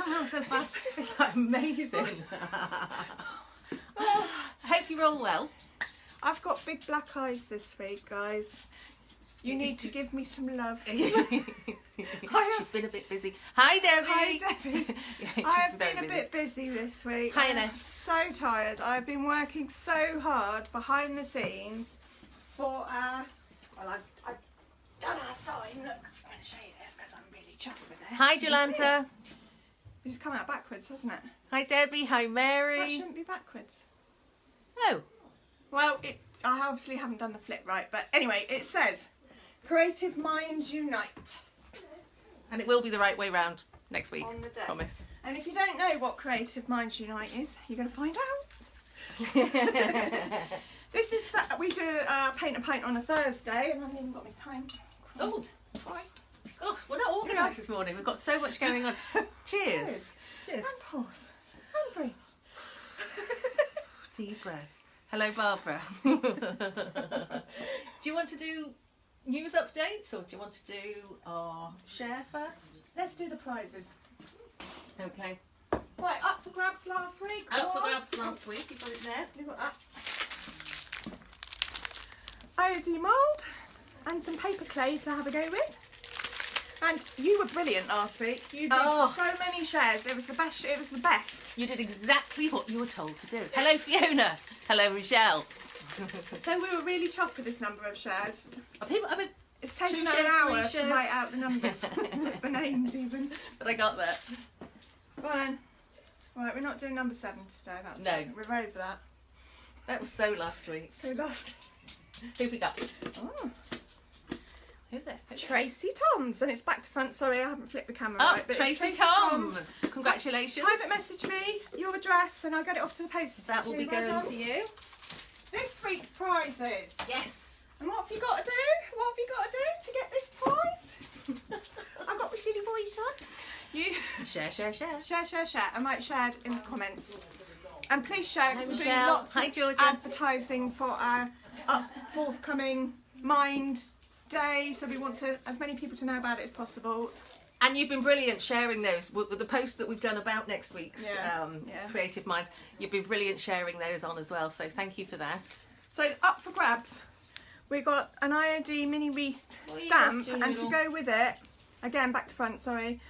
how so fast. It's like amazing. I hope you're all well. I've got big black eyes this week, guys. You need to give me some love. She's been a bit busy. Hi, Debbie. Hi, Debbie. Yeah, I have been a bit busy this week. Hi, I'm Annette. so tired. I've been working so hard behind the scenes for well, I've done our sign. Look, I'm going to show you this because I'm really chuffed with it. Hi, Jolanta. This has come out backwards, hasn't it? Hi, Debbie. Hi, That Mary. shouldn't be backwards. Oh. Well, I obviously haven't done the flip right, but anyway, it says, Creative Minds Unite. And it will be the right way round next week. On the day. Promise. And if you don't know what Creative Minds Unite is, you're going to find out. This is, we do Paint a Pint on a Thursday, and I haven't even got my time. Oh, Christ. gosh, we're not organised this morning. We've got so much going on. Cheers. Cheers. And pause. And breathe. Deep breath. Hello, Barbara. Do you want to do news updates or do you want to do our share first? Let's do the prizes. Okay. Right, up for grabs last week. Out for was- grabs last week. You got it there. You got that. IOD mould and some paper clay to have a go with. And you were brilliant last week. You did so many shares. It was the best. It was the best. You did exactly what you were told to do. Hello, Fiona. Hello, Michelle. So we were really chuffed with this number of shares. Are people? I mean, It's taken 2 an shares, hour 3 to shares. write out the numbers, the names even. but I got that. Well then, right, we're not doing number 7 today. That's No. it. We're over that. That was so last week. So last. Who have we got? Oh, Who's there? Tracy Toms, and it's back to front. Sorry, I haven't flipped the camera Oh, right. But it's Tracy Toms. Congratulations. Private message me your address, and I'll get it off to the post. That will be Well going done. to you. This week's prizes. Yes. And what have you got to do? What have you got to do to get this prize? I've got my silly voice on. You Share, share, share. share. I might share it in the comments. And please share because Hi, we're doing Michelle. lots Hi, of Georgia. advertising for our forthcoming Mind Day. So we want as many people to know about it as possible. And you've been brilliant sharing those with the posts that we've done about next week's Yeah. Creative Minds. You've been brilliant sharing those on as well. So thank you for that. So up for grabs. We got an IOD mini wreath stamp, and to go with it, again back to front. Sorry,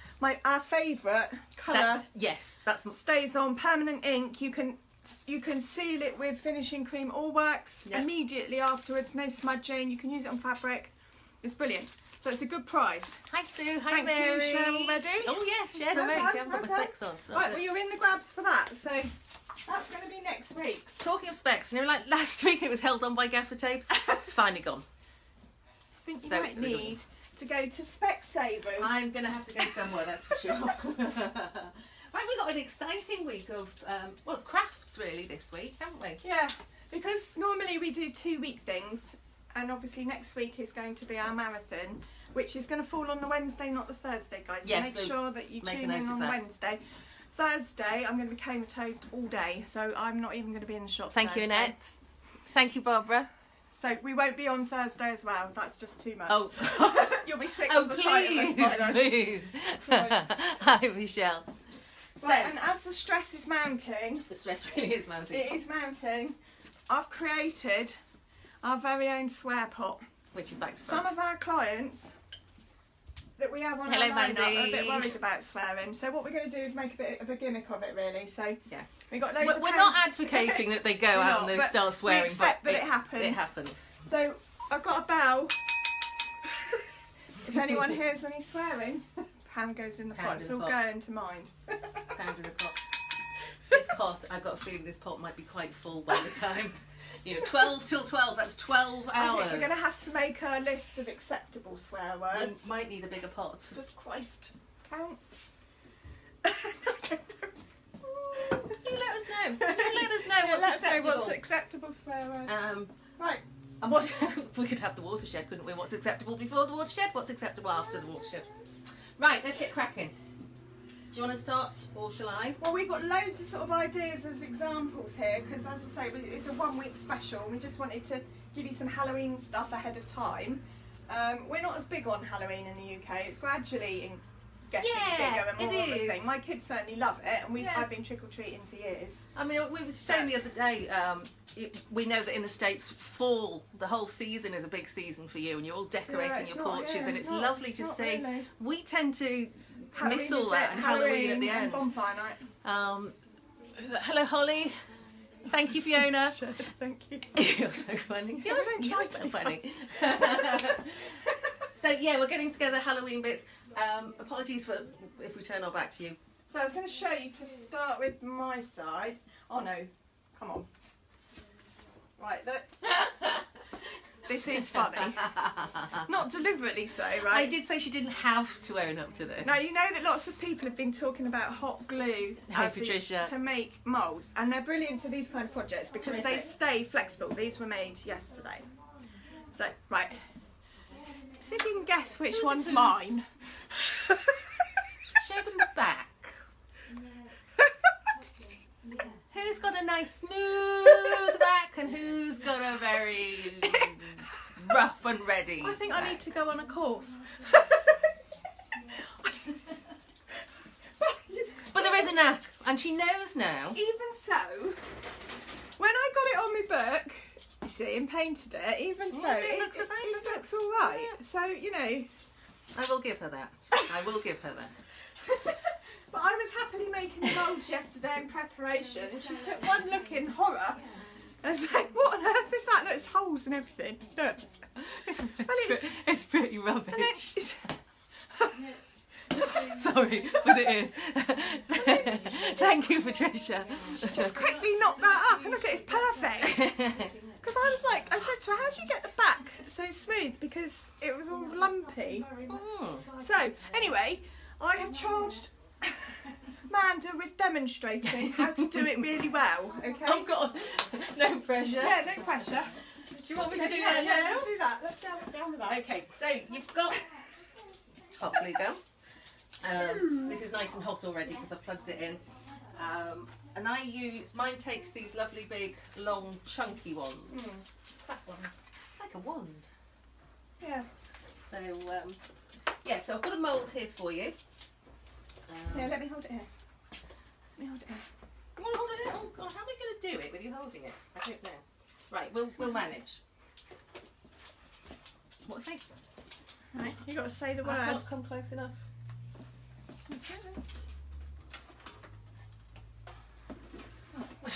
our favourite colour. Yes, that's Stays on permanent ink. You can seal it with finishing cream. All works immediately afterwards. No smudging. You can use it on fabric. It's brilliant. So it's a good prize. Hi Sue. Hi Thank Mary. you, Cheryl. Ready? Oh yes, share the Well vote. done, I haven't got my well specs on. So Right, well you're in the grabs for that. So that's going to be next week's. talking of specs, you know, like last week it was held on by gaffer tape. It's finally gone. I think you So- might need to go to Specsavers. I'm going to have to go somewhere, that's for sure. Right, we've got an exciting week of crafts really this week, haven't we? Yeah, because normally we do 2-week things, and obviously next week is going to be our marathon, which is going to fall on the Wednesday, not the Thursday, guys. So Yes, make so sure that you make a tune note in of on that. Wednesday. Thursday, I'm going to be comatose all day, so I'm not even going to be in the shop. Thank you, Thursday. Annette. Thank you, Barbara. So we won't be on Thursday as well. That's just too much. Oh, You'll be sick oh on the site of please, this, by then. please. Right. Hi, Michelle. Right, and as the stress is mounting, The stress really is mounting. it is mounting, I've created our very own swear pot. Which is back to Some front. of our clients that we have on Hello, our lineup are a Mandy. bit worried about swearing. So what we're going to do is make a bit of a gimmick of it, really. So Yeah. we got loads We're of not cans- advocating that they go We're out not, and they but start swearing, we accept but that it happens. It happens. So I've got a bell. If anyone hears any swearing, pound goes in the Pound pot. in It's the all pot. going to mind. Pound in a pot. This pot, I've got a feeling this pot might be quite full by the time. 12 till 12, that's 12 I hours. think we're going to have to make a list of acceptable swear We words. might need a bigger pot. Does Christ count? You let us know. You let us know what's Let's acceptable. know what's acceptable swear word. Right. And what we could have the watershed, couldn't we? What's acceptable before the watershed? What's acceptable after the watershed? Right, let's get cracking. Do you want to start, or shall I? Well, we've got loads of sort of ideas as examples here because, as I say, it's a 1-week special. We just wanted to give you some Halloween stuff ahead of time. We're not as big on Halloween in the UK. It's gradually getting Yeah, bigger and more it of a is. thing. My kids certainly love it, and Yeah. I've been trick-or-treating for years. I mean, we were saying the other day, we know that in the States, fall, the whole season is a big season for you, and you're all decorating Yeah, it's your not- porches, yeah, and it's not- lovely it's to not see. really. We tend to Halloween miss all is that, it, and Halloween at the and end. bonfire night. Hello, Holly. Thank you, Fiona. Sure, thank you. You're so funny. Yeah, I don't try You're to so be funny. So yeah, we're getting together Halloween bits. Apologies for if we turn our back to you. So I was going to show you to start with my side. Oh no, come on. Right, look. This is funny. Not deliberately so, right? I did say she didn't have to own up to this. Now, you know that lots of people have been talking about hot glue Patricia. to make moulds, and they're brilliant for these kind of projects because they Terrific. stay flexible. These were made yesterday. So, right. See if you can guess which Whose one's is whose? mine. Show them the back. Who's got a nice smooth back and who's got a very rough and ready I think back? I need to go on a course. But there is a knack, and she knows now. Even so, when I got it on my book, you see, and painted it, even so, it looks fine, it doesn't it? looks all right. Yeah. So, you know. I will give her that. I will give her that. But I was happily making the moulds yesterday in preparation, and she took one look in horror and was like, what on earth is that? Look, there's holes and everything. Look. It's pretty rubbish. And then she's... Sorry, but it is. Thank you, Patricia. just quickly knocked that up, and look, it's perfect. Because I was like, I said to her, how do you get the back so smooth? Because it was all lumpy. So, anyway, I have charged Manda with demonstrating how to do it really well, okay? Oh God, no pressure. Yeah, no pressure. Do you want me to do Yeah, that yeah, now? let's do that. Let's go down with that. Okay, so you've got hot glue gun. So this is nice and hot already because I've plugged it in. And I use, mine takes these lovely big, long, chunky ones. That one. It's like a wand. Yeah. So, yeah, so I've got a mould here for you. Yeah, let me hold it here. Let me hold it here. You want to hold it here? Oh God, how am I going to do it with you holding it? I don't know. Right, we'll manage. What do you think? Right, you got to say the I've not words. come close enough. What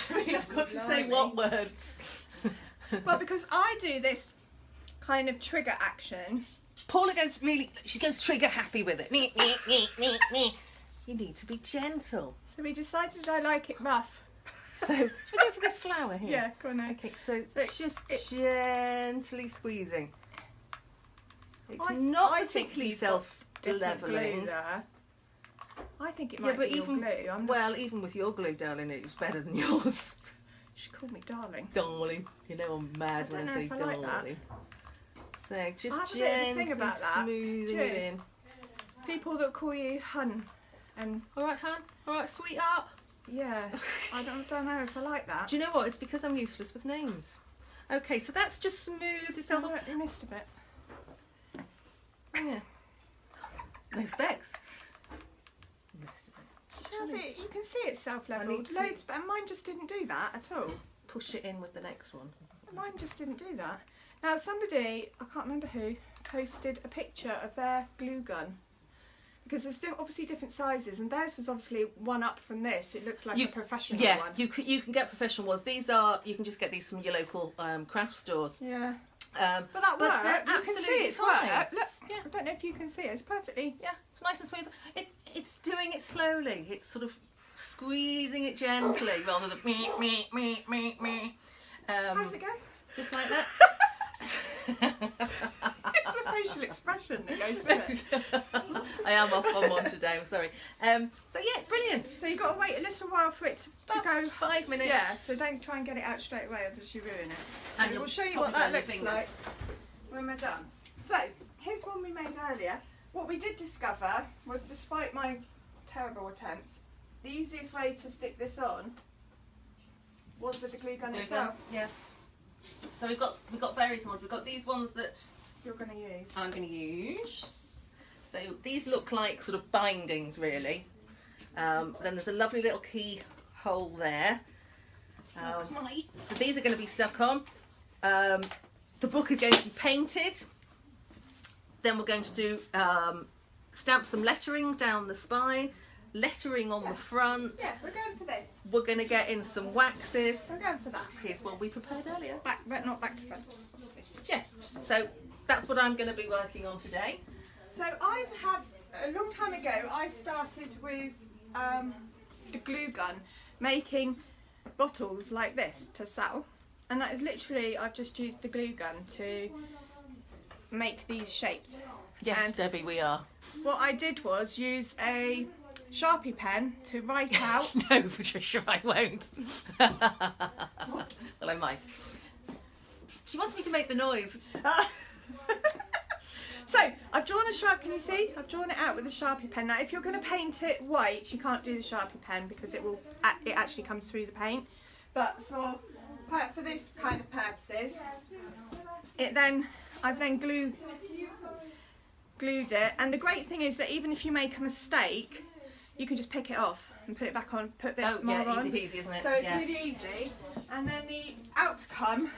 do you mean? I've got to say what words? Well, because I do this kind of trigger action. Paula goes she goes trigger happy with it. You need to be gentle. So we decided I like it rough. So, should we go for this flower here? Yeah, go on now. Okay, so So just it's- gently squeezing. It's I not think particularly you've got different glue self-leveling. there. I think it Yeah, might but be your even glue. I'm not... well, even with your glue, darling, it was better than yours. She called me darling. Darling, you know I'm mad I when don't I say know if I like that. darling. So I just have a bit of a gently thing about that. smoothing Do it you? in. People that call you hun, and All right, hon. All right, sweetheart. yeah, I don't know if I like that. Do you know what? It's because I'm useless with names. Okay, so that's just smooth itself off. You missed a bit. Yeah. No specs. Missed a bit. Does it? You can see it's I self-leveled. need to- Loads, but mine just didn't do that at all. Push it in with the next one. Mine just didn't do that. Now somebody, I can't remember who, posted a picture of their glue gun. Because there's obviously different sizes, and theirs was obviously one up from this. It looked like a professional Yeah, one. you can get professional ones. These are, you can just get these from your local craft stores. Yeah. But But that they're worked. You can see absolutely it's fine. worked. Look, Yeah. I don't know if you can see it. It's perfectly. Yeah, it's nice and smooth. It's doing it slowly. It's sort of squeezing it gently rather than me. How does it go? Just like that. It's the facial expression that goes with it. I am off on one today. I'm sorry. So yeah, brilliant. So you've got to wait a little while for it to About go. 5 minutes. Yeah, so don't try and get it out straight away, otherwise you ruin it. And And you'll we'll show you probably what that burn your looks fingers. like when we're done. So, here's one we made earlier. What we did discover was, despite my terrible attempts, the easiest way to stick this on was with the glue gun itself. Yeah. So we've got various ones. We've got these ones that You're going to use. I'm going to use. So these look like sort of bindings really. Then there's a lovely little keyhole there. So these are going to be stuck on. The book is going to be painted. Then we're going to do stamp some lettering down the spine, lettering on the front. Yeah, we're going for this. We're going to get in some waxes. We're going for that. Here's what we prepared earlier. Back, but not back to front. Obviously. Yeah, so that's what I'm going to be working on today. So I have, a long time ago, I started with the glue gun, making bottles like this to sell. And that is literally, I've just used the glue gun to make these shapes. Yes, And Debbie, we are. what I did was use a Sharpie pen to write out. No, Patricia, I won't. Well, I might. She wants me to make the noise. So I've drawn a Sharpie, can you see? I've drawn it out with a Sharpie pen. Now if you're going to paint it white, you can't do the Sharpie pen because it actually comes through the paint. But for this kind of purposes, I've then glued it. And the great thing is that even if you make a mistake, you can just pick it off and put it back on, put a bit more on. Easy peasy, isn't it? So it's really easy. And then the outcome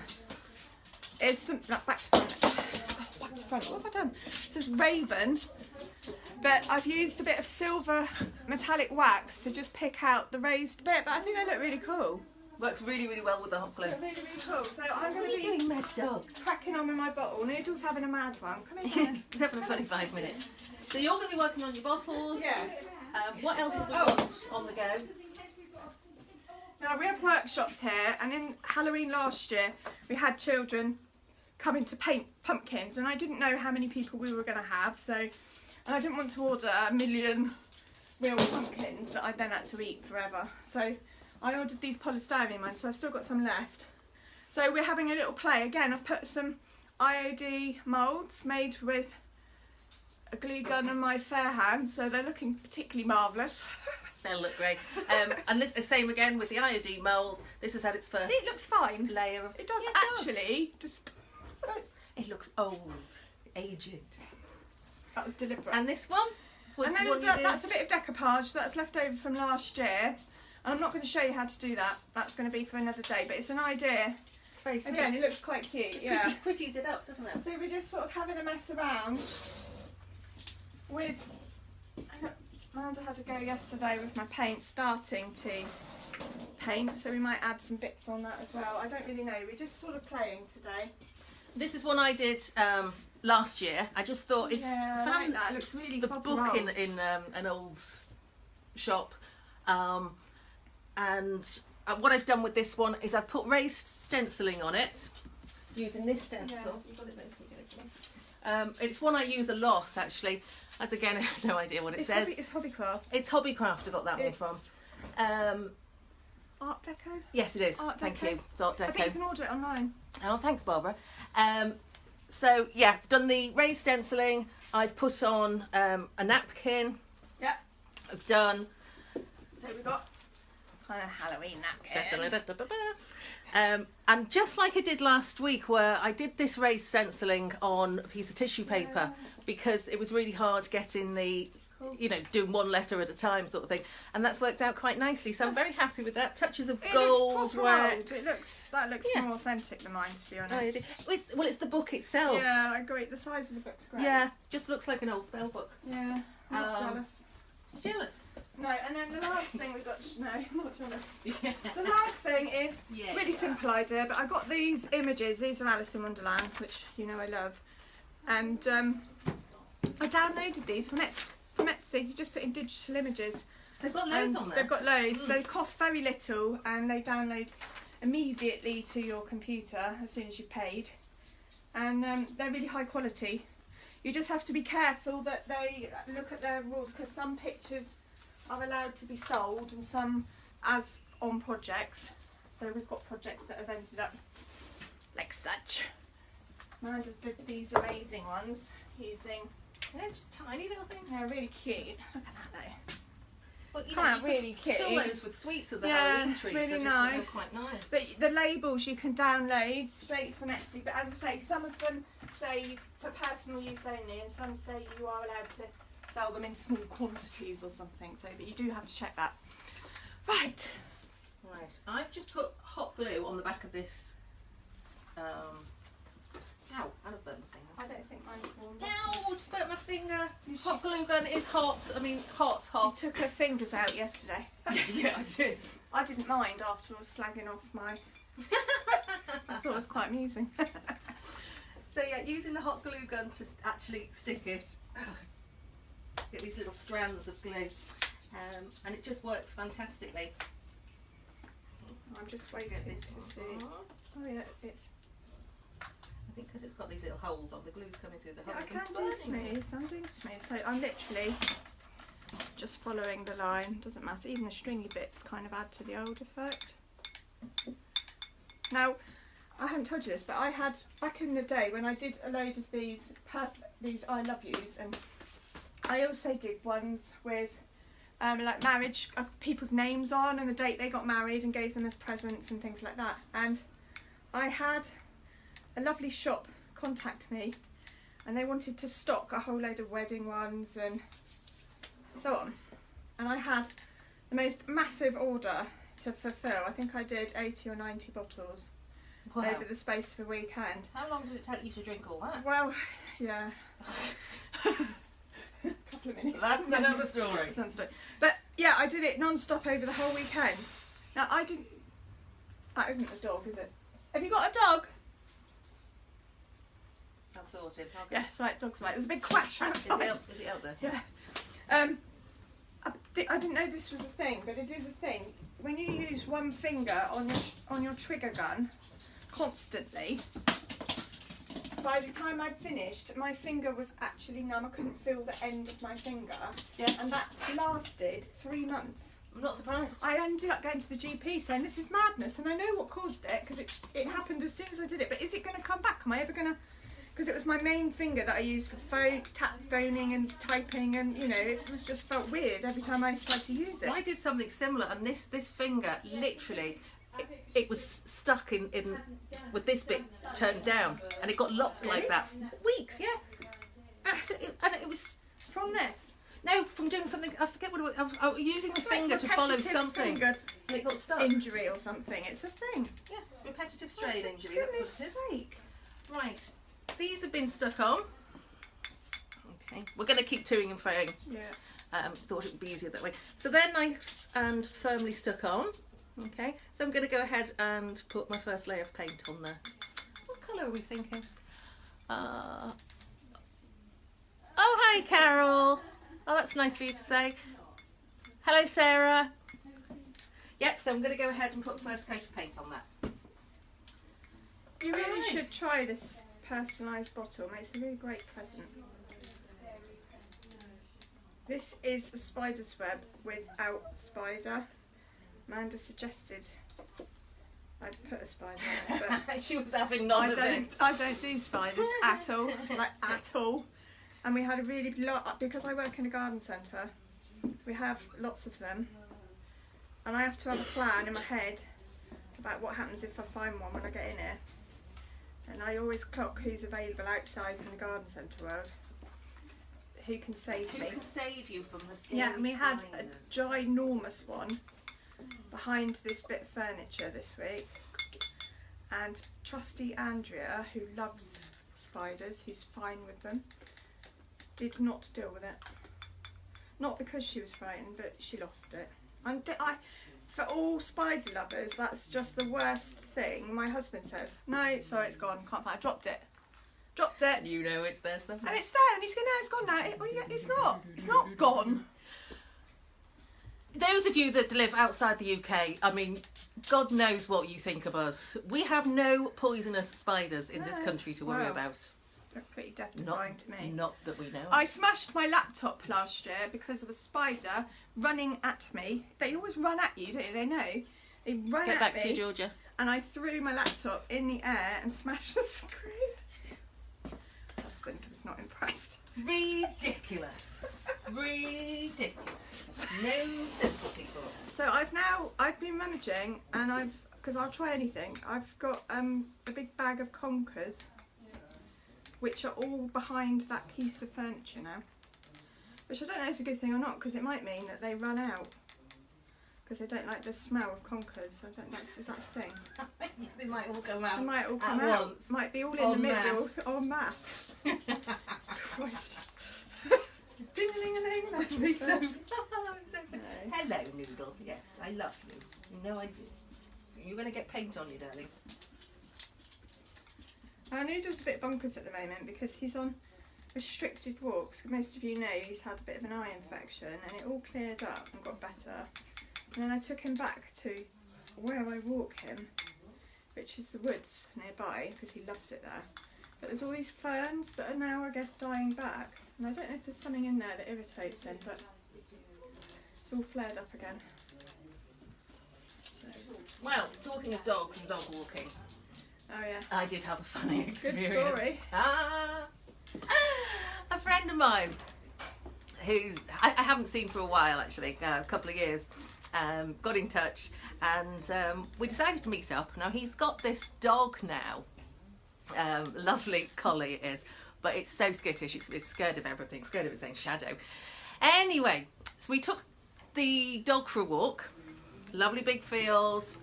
is something like back to front. Oh, back to front. What have I done? It says Raven, but I've used a bit of silver metallic wax to just pick out the raised bit. But I think they look really cool. Works really, really well with the hot glue. They're really, really cool. So I'm going to be doing, mad dog? cracking on with my bottle. Noodle's having a mad one. Come in. It's having a funny 5 minutes. So you're going to be working on your bottles. Yeah. What else have we got on the go? Now we have workshops here, and in Halloween last year we had children coming to paint pumpkins, and I didn't know how many people we were going to have, and I didn't want to order a million real pumpkins that I then had to eat forever. So I ordered these polystyrene ones, so I've still got some left. So we're having a little play. Again, I've put some IOD moulds made with a glue gun and my fair hands, so they're looking particularly marvellous. They'll look great. And this is same again with the IOD mould. This has had its first See, it looks fine. layer of... It does Yeah, actually. It looks old, aged. That was deliberate. And this one was And the then one you did. that's a bit of decoupage that's left over from last year. And I'm not going to show you how to do that. That's going to be for another day. But it's an idea. It's very sweet. Again, it looks quite cute. Yeah. Pretties it up, doesn't it? So we're just sort of having a mess around with. Amanda had to go yesterday with my paint, starting to paint. So we might add some bits on that as well. I don't really know. We're just sort of playing today. This is one I did last year. I just thought it's Yeah, I like that. It looks really the proper book old. in an old shop, and what I've done with this one is I've put raised stenciling on it using this stencil. Yeah. You got it then? Can you get it? It's one I use a lot actually. As again, I have no idea what it says. It's Hobbycraft. It's Hobbycraft I got that one from. Art Deco? Yes, it is. Art Thank Deco? you. It's Art I think Deco. you can order it online. Oh, thanks, Barbara. So yeah, done the raised stenciling. I've put on a napkin. Yeah. I've done. So we've got kind of Halloween napkin. And just like I did last week, where I did this raised stenciling on a piece of tissue paper because it was really hard getting the, doing one letter at a time sort of thing, and that's worked out quite nicely. So I'm very happy with that. Touches of gold wax. That looks more authentic than mine, to be honest. It's the book itself. Yeah, I agree. The size of the book's great. Yeah, just looks like an old spell book. Yeah. I'm not jealous. Jealous. No, and then the last thing we got. No, I'm not jealous. Yeah. The last thing is really simple idea, but I got these images. These are Alice in Wonderland, which I love, and I downloaded these from Etsy. You just put in digital images. They've got loads on there. They've got loads. They cost very little, and they download immediately to your computer as soon as you've paid, and they're really high quality. You just have to be careful that they look at their rules, because some pictures are allowed to be sold and some as on projects. So we've got projects that have ended up like such. Amanda's did these amazing ones using. They're just tiny little things. They're really cute. Look at that though. Well, you Quite could really cute. fill those with sweets as a Yeah, Halloween treat. really so just nice. They're quite nice. But the labels you can download straight from Etsy. But as I say, some of them say for personal use only, and some say you are allowed to sell them in small quantities or something. So, but you do have to check that. Right. Right. I've just put hot glue on the back of this. Ow! I've burnt my finger. I don't think mine's warm. Ow! Just burnt my finger. Hot glue gun is hot. I mean, hot. You took her fingers out yesterday. Yeah, I did. I didn't mind after I was slagging off my. I thought it was quite amusing. So yeah, using the hot glue gun to actually stick it. Get these little strands of glue, and it just works fantastically. I'm just waiting to see. Oh yeah, it's. I think because it's got these little holes on, the glue's coming through the Yeah, holes. I can do smooth. I'm doing smooth. So I'm literally just following the line. Doesn't matter. Even the stringy bits kind of add to the old effect. Now, I haven't told you this, but I had back in the day when I did a load of these I love yous, and I also did ones with like marriage, people's names on and the date they got married, and gave them as presents and things like that. And I had a lovely shop contact me, and they wanted to stock a whole load of wedding ones and so on. And I had the most massive order to fulfill. I think I did 80 or 90 bottles. Wow. Over the space of a weekend. How long did it take you to drink all that? Well, yeah. A couple of minutes. That's another story. That's another story. But yeah, I did it non-stop over the whole weekend. Now I didn't. That isn't a dog, is it? Have you got a dog? That's sorted. Okay. Yeah, it's right. Dog's right. There's a big crash outside. Is it out there? Yeah. I didn't know this was a thing, but it is a thing. When you use one finger on your trigger gun constantly, by the time I'd finished, my finger was actually numb. I couldn't feel the end of my finger. Yeah. And that lasted 3 months. I'm not surprised. I ended up going to the GP saying this is madness, and I know what caused it because it happened as soon as I did it. But is it going to come back? Am I ever going to? Because it was my main finger that I used for phoning and typing, and you know, it was just felt weird every time I tried to use it. I did something similar, and this finger literally, it was stuck in with this bit turned down, and it got locked like that for weeks. Yeah, and it was from this. No, from doing something. I forget what it was. I was using the finger to follow something, and it got stuck. Injury or something. It's a thing. Yeah, repetitive strain injury. Goodness that's what it is. sake! Right. These have been stuck on. Okay, we're going to keep toing and froing. Yeah. Thought it would be easier that way. So they're nice and firmly stuck on. Okay, so I'm going to go ahead and put my first layer of paint on there. What colour are we thinking? Oh, hi Carol. Oh, that's nice for you to say. Hello Sarah. Yep, so I'm going to go ahead and put the first coat of paint on that. You really should try this personalised bottle. It's a really great present. This is a spider's web without spider. Amanda suggested I'd put a spider in it, but she was having none of it. I don't do spiders at all, like at all. And we had a really lot, because I work in a garden centre, we have lots of them. And I have to have a plan in my head about what happens if I find one when I get in here. And I always clock who's available outside in the garden centre world. Who can save me? Who can save you from the scary Yeah, and we had spiders? a ginormous one behind this bit of furniture this week. And trusty Andrea, who loves spiders, who's fine with them, did not deal with it. Not because she was frightened, but she lost it. For all spider lovers, that's just the worst thing. My husband says, no, sorry, it's gone, can't find it. I dropped it. Dropped it. You know it's there somewhere. And it's there, and he's going, no, it's gone now. It's not. It's not gone. Those of you that live outside the UK, I mean, God knows what you think of us. We have no poisonous spiders in this country to worry about. Look pretty death-defying to me. Not that we know. I smashed my laptop last year because of a spider running at me. They always run at you, don't you? They know. They run Get at back me. to you, Georgia. And I threw my laptop in the air and smashed the screen. My husband was not impressed. Ridiculous. Ridiculous. No sympathy for it. So I've been managing, and because I'll try anything. I've got a big bag of conkers, which are all behind that piece of furniture now. Which I don't know if it's a good thing or not, because it might mean that they run out. Because they don't like the smell of conkers. I don't know, is that a thing? They might all come out. They might all come at out. once. Might be all in En the middle. masse. En masse. Christ. Ding-a-ling-a-ling. That's me so. I'm so No. Hello, Noodle. Yes, I love you. You know I do. You're going to get paint on you, darling. Noodle's a bit bonkers at the moment because he's on restricted walks. Most of you know he's had a bit of an eye infection, and it all cleared up and got better. And then I took him back to where I walk him, which is the woods nearby, because he loves it there. But there's all these ferns that are now, I guess, dying back. And I don't know if there's something in there that irritates him, but it's all flared up again. So. Well, talking of dogs and dog walking, Oh yeah. I did have a funny experience. Good story. A friend of mine, who's I haven't seen for a while actually, a couple of years, got in touch, and we decided to meet up. Now he's got this dog now, lovely collie it is, but it's so skittish. It's scared of everything, scared of its own shadow. Anyway, so we took the dog for a walk. Lovely big fields,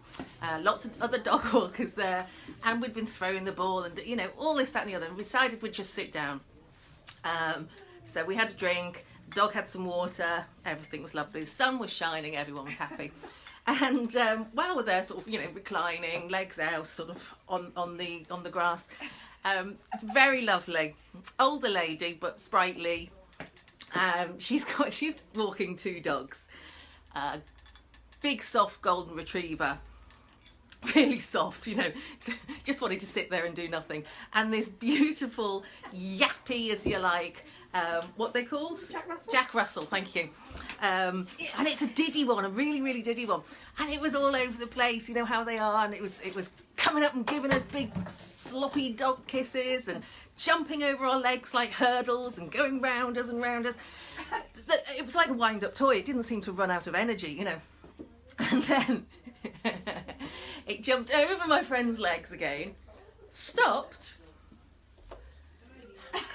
lots of other dog walkers there, and we'd been throwing the ball and, you know, all this, that and the other, and we decided we'd just sit down. So we had a drink, the dog had some water, everything was lovely, the sun was shining, everyone was happy. And while we're there sort of, you know, reclining, legs out, sort of on the grass, it's very lovely, older lady but sprightly. She's walking two dogs. Big soft golden retriever, really soft, you know, just wanted to sit there and do nothing. And this beautiful yappy, as you like, what they called? Jack Russell. Jack Russell, thank you. And it's a diddy one, a really, really diddy one. And it was all over the place, you know how they are. And it was coming up and giving us big sloppy dog kisses and jumping over our legs like hurdles and going round us and round us. It was like a wind-up toy. It didn't seem to run out of energy, you know. And then it jumped over my friend's legs again, stopped,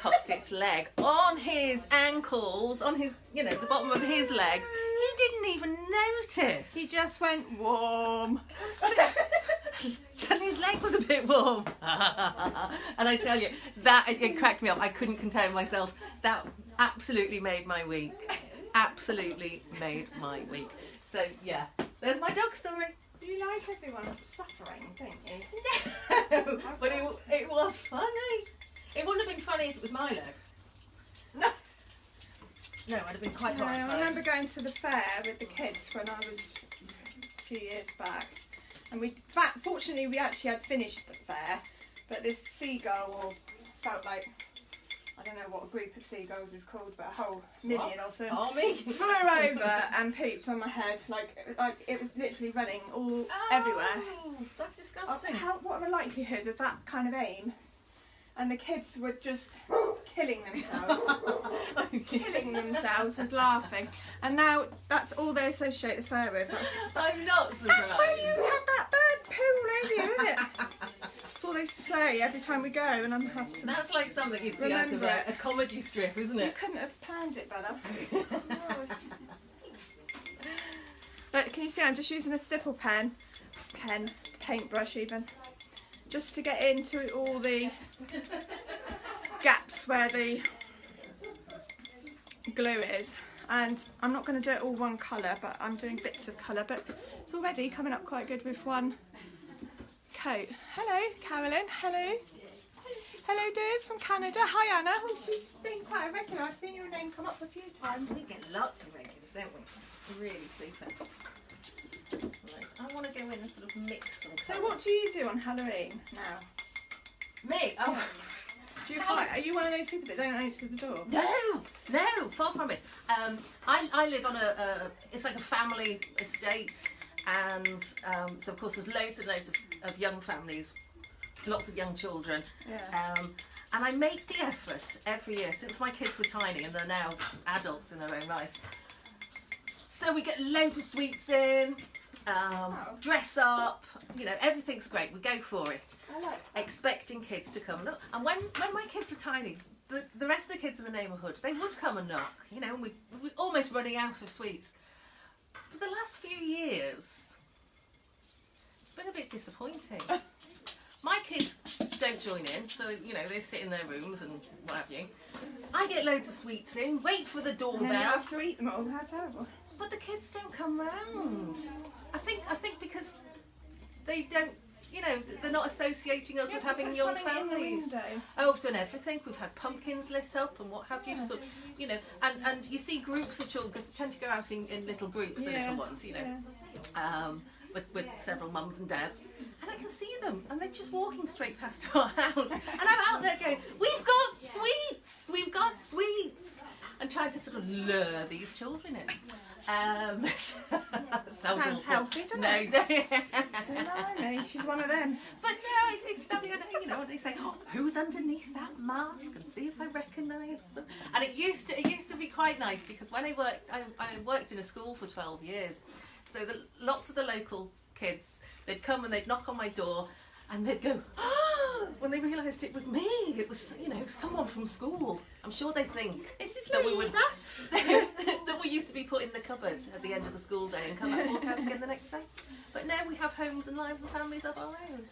cocked its leg on his ankles, on his, you know, the bottom of his legs. He didn't even notice. He just went warm. Suddenly his leg was a bit warm. And I tell you, that it cracked me up. I couldn't contain myself. That absolutely made my week. Absolutely made my week. So yeah, there's my dog story. You like everyone suffering, don't you? No, but it was funny. It wouldn't have been funny if it was my leg. No. No, I'd have been quite No, I horrified. remember going to the fair with the kids when I was a few years back, and fortunately we actually had finished the fair, but this seagull, or felt like, I don't know what a group of seagulls is called, but a whole million of them Army? flew over and pooped on my head, like it was literally running all everywhere. That's disgusting. What are the likelihood of that kind of aim? And the kids were just killing themselves with laughing. And now that's all they associate the fair with. I'm not surprised. That's where you had that bird poo all over you, isn't it? That's all they say every time we go, and I'm happy to. That's like something you'd see out of a comedy strip, isn't You it? couldn't have planned it better. But can you see I'm just using a stipple pen, paintbrush even, just to get into all the gaps where the glue is. And I'm not going to do it all one colour, but I'm doing bits of colour, but it's already coming up quite good with one coat. Hello, Carolyn. Hello. Hello, dears, from Canada. Hi, Anna. Oh, she's been quite a regular. I've seen your name come up a few times. We get lots of regulars, don't we? It's really super. Right, I want to go in and sort of mix some So colours. what do you do on Halloween now? Me? Oh. Do you are you one of those people that don't answer the door? No, far from it. I live on it's like a family estate, and so of course there's loads and loads of young families, lots of young children. Yeah. And I make the effort every year, since my kids were tiny and they're now adults in their own right. So we get loads of sweets in, dress up, you know, everything's great. We go for it. I like that. Expecting kids to come. And when my kids were tiny, the rest of the kids in the neighbourhood, they would come and knock, you know, and we're almost running out of sweets. For the last few years, it's been a bit disappointing. My kids don't join in, so, you know, they sit in their rooms and what have you. I get loads of sweets in, wait for the doorbell. And then you have to eat them all. How terrible. But the kids don't come round. I think because they don't, you know, they're not associating us with having young families. Oh, we've done everything. We've had pumpkins lit up and what have you. So, you know, and you see groups of children, because they tend to go out in little groups, the little ones, you know, with several mums and dads. And I can see them, and they're just walking straight past our house. And I'm out there going, we've got sweets! We've got sweets! And trying to sort of lure these children in. Sounds healthy, doesn't it? No, she's one of them. But no, it's lovely, you know, they say, oh, who's underneath that mask, and see if I recognise them. And it used to be quite nice, because when I worked in a school for 12 years, so lots of the local kids, they'd come and they'd knock on my door, and they'd go, oh, when they realised it was me. It was, you know, someone from school. I'm sure they think Is this that Louisa? that we used to be put in the cupboard at the end of the school day and come out and walk out again the next day. But now we have homes and lives and families of our own.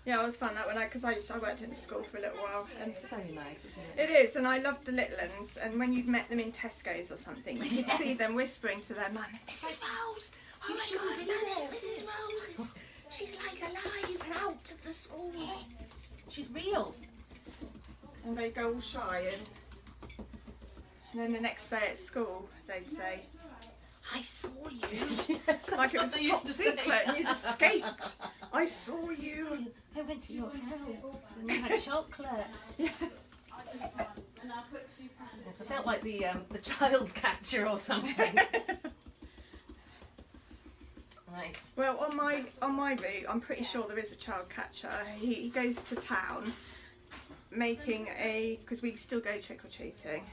Yeah, I was fun that when because I worked in a school for a little while, and It's so nice, isn't it? it is, and I loved the little ones. And when you'd met them in Tesco's or something, you could see them whispering to their mums, "Mrs. Rose, oh my God, Nan, it's Mrs. Rose. She's like alive and out of the school." She's real. And they go all shy, and then the next day at school, they'd say, "I saw you," like it was a top secret, and you'd escaped. "I saw you. I went to your house and you had chocolate." Yeah. Yes, I felt like the child catcher or something. Right. Well, on my route, I'm pretty sure there is a child catcher. He goes to town, making because we still go trick or treating.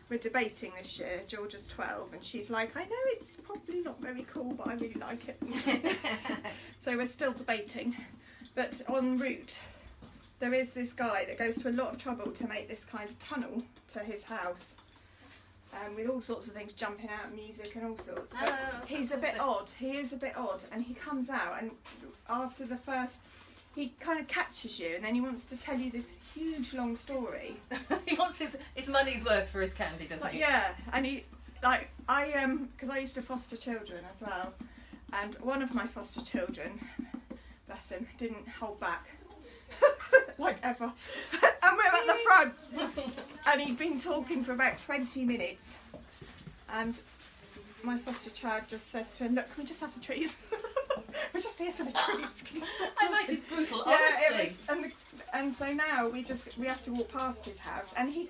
We're debating this year. Georgia's 12, and she's like, "I know it's probably not very cool, but I really like it." So we're still debating. But en route, there is this guy that goes to a lot of trouble to make this kind of tunnel to his house. With all sorts of things, jumping out, music and all sorts. But he's a bit odd. He is a bit odd, and he comes out, and after the first, he kind of captures you, and then he wants to tell you this huge long story. He wants his money's worth for his candy, doesn't he? Yeah, and he because I used to foster children as well, and one of my foster children, bless him, didn't hold back. Like ever. And we're at the front, and he'd been talking for about 20 minutes, and my foster child just said to him, "Look, can we just have the trees? We're just here for the trees. Can you stop talking?" I like his brutal Yeah, honesty. it was, and so now we have to walk past his house, and he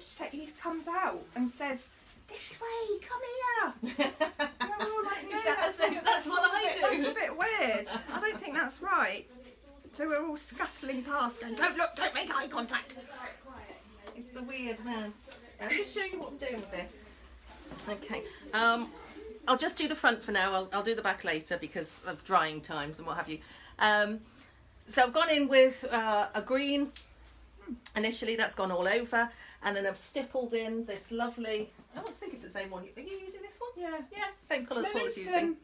comes out and says, "This way, come here." And we're all like, "No, that's what I do." That's a bit weird. I don't think that's right. So we're all scuttling past going, "Don't look, don't make eye contact." It's the weird man. I'll just show you what I'm doing with this. Okay. I'll just do the front for now. I'll do the back later because of drying times and what have you. So I've gone in with a green. Initially, that's gone all over, and then I've stippled in this lovely. I always think it's the same one. Are you using this one? Yeah. Yeah, it's the same colour that Paula's using. Melusan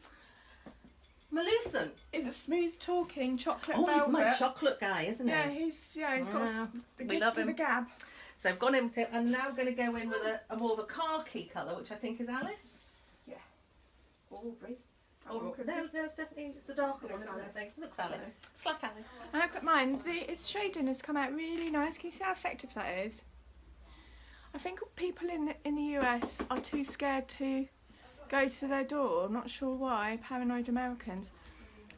Melusan. is a smooth talking chocolate Oh, velvet. he's my chocolate guy, isn't he? Yeah, he's got the We gift love of the him. gab. So I've gone in with it. I'm now going to go in with a more of a khaki colour, which I think is Alice. Yeah. Aubrey. No, it's definitely the darker one, Looks isn't it? I Alice. think. Looks Alice. It's like Alice. And look at mine. Its shading has come out really nice. Can you see how effective that is? I think people in the US are too scared to go to their door. I'm not sure why. Paranoid Americans.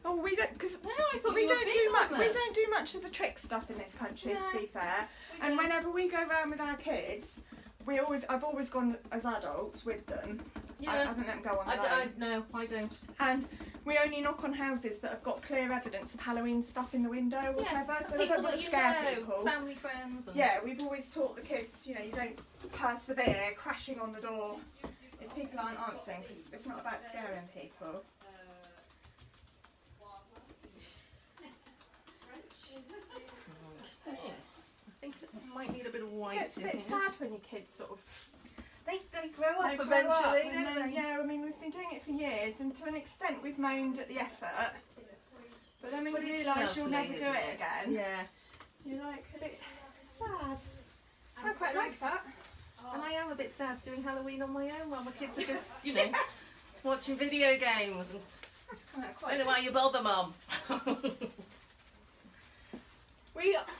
Oh, we don't, because I thought we you were don't big do on much. We that. don't do much of the trick stuff in this country, No. to be fair. And whenever we go around with our kids, I've always gone as adults with them. Yeah. I don't let them go on their own. No, I don't. And we only knock on houses that have got clear evidence of Halloween stuff in the window or whatever, so they People don't want that to you scare know, people. family, friends. And... Yeah, we've always taught the kids, you don't persevere crashing on the door if people aren't answering, because it's not about scaring people. I think it might need a bit of white. Yeah, it's a bit sad when your kids sort of... They grow up They grow eventually, up and don't then, they? yeah, I mean, we've been doing it for years, and to an extent we've moaned at the effort. But then when But you it's realise you'll lovely, never do isn't it again, Yeah. you're like a bit sad. I quite like that. And I am a bit sad doing Halloween on my own while my kids are just, you know, watching video games. And That's kind of I quite. don't know why you bother, Mum.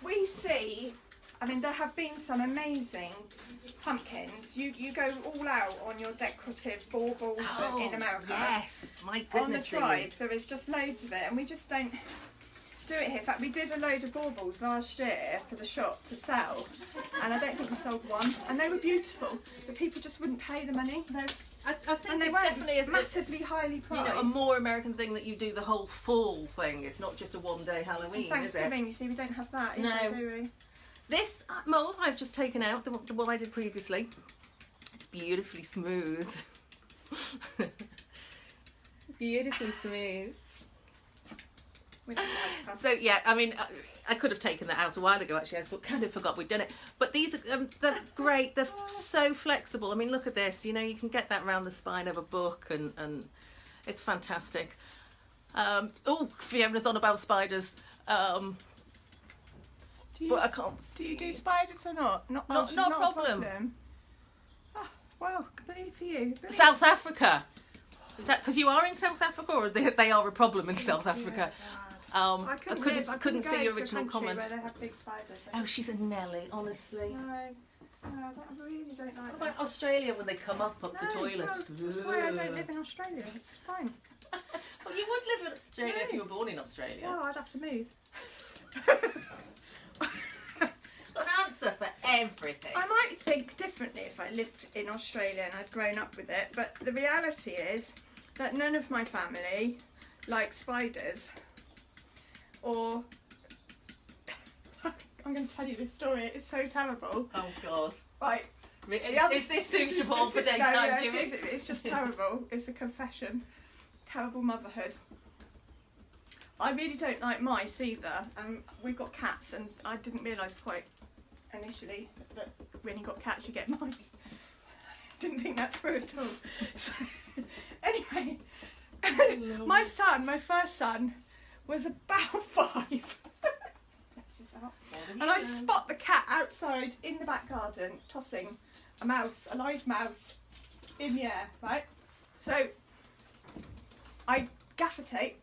We see. I mean, there have been some amazing pumpkins. You go all out on your decorative baubles in America. Yes, my goodness. On the tribe, there is just loads of it, and we just don't do it here. In fact, we did a load of baubles last year for the shop to sell, and I don't think we sold one. And they were beautiful, but people just wouldn't pay the money. I think And they it's weren't definitely massively highly priced. you know, a more American thing that you do the whole full thing. It's not just a one-day Halloween, And is it? Thanksgiving, you see, we don't have that either, No. do we? This mould I've just taken out, the one I did previously. It's beautifully smooth. Beautifully smooth. We don't like that. So yeah, I mean, I could have taken that out a while ago. Actually, I kind of forgot we'd done it. But these are they're great. They're so flexible. I mean, look at this. You know, you can get that around the spine of a book, and it's fantastic. Oh, Fiona's on about spiders. But I can't. Do you do spiders or not? Not Not a problem. Oh, well, brilliant for you. Brilliant. South Africa. Is that because you are in South Africa, or they are a problem in South Africa? I couldn't see go your to a original country comment. where they have big spiders. Oh, she's a Nelly, honestly. No, I really don't like What that. about Australia when they come up the toilet? No, that's why I don't live in Australia. It's fine. Well, you would live in Australia if you were born in Australia. Well, I'd have to move. An answer for everything. I might think differently if I lived in Australia and I'd grown up with it, but the reality is that none of my family like spiders. Or I'm going to tell you this story. It's so terrible. Oh God. Right. Is this suitable for daytime viewing? It's just terrible. It's a confession. Terrible motherhood. I really don't like mice either. We've got cats, and I didn't realise quite initially that when you got cats you get mice. Didn't think that through at all. So, anyway, my first son, was about 5. And I spot the cat outside in the back garden tossing a live mouse in the air, right? So I gaffer taped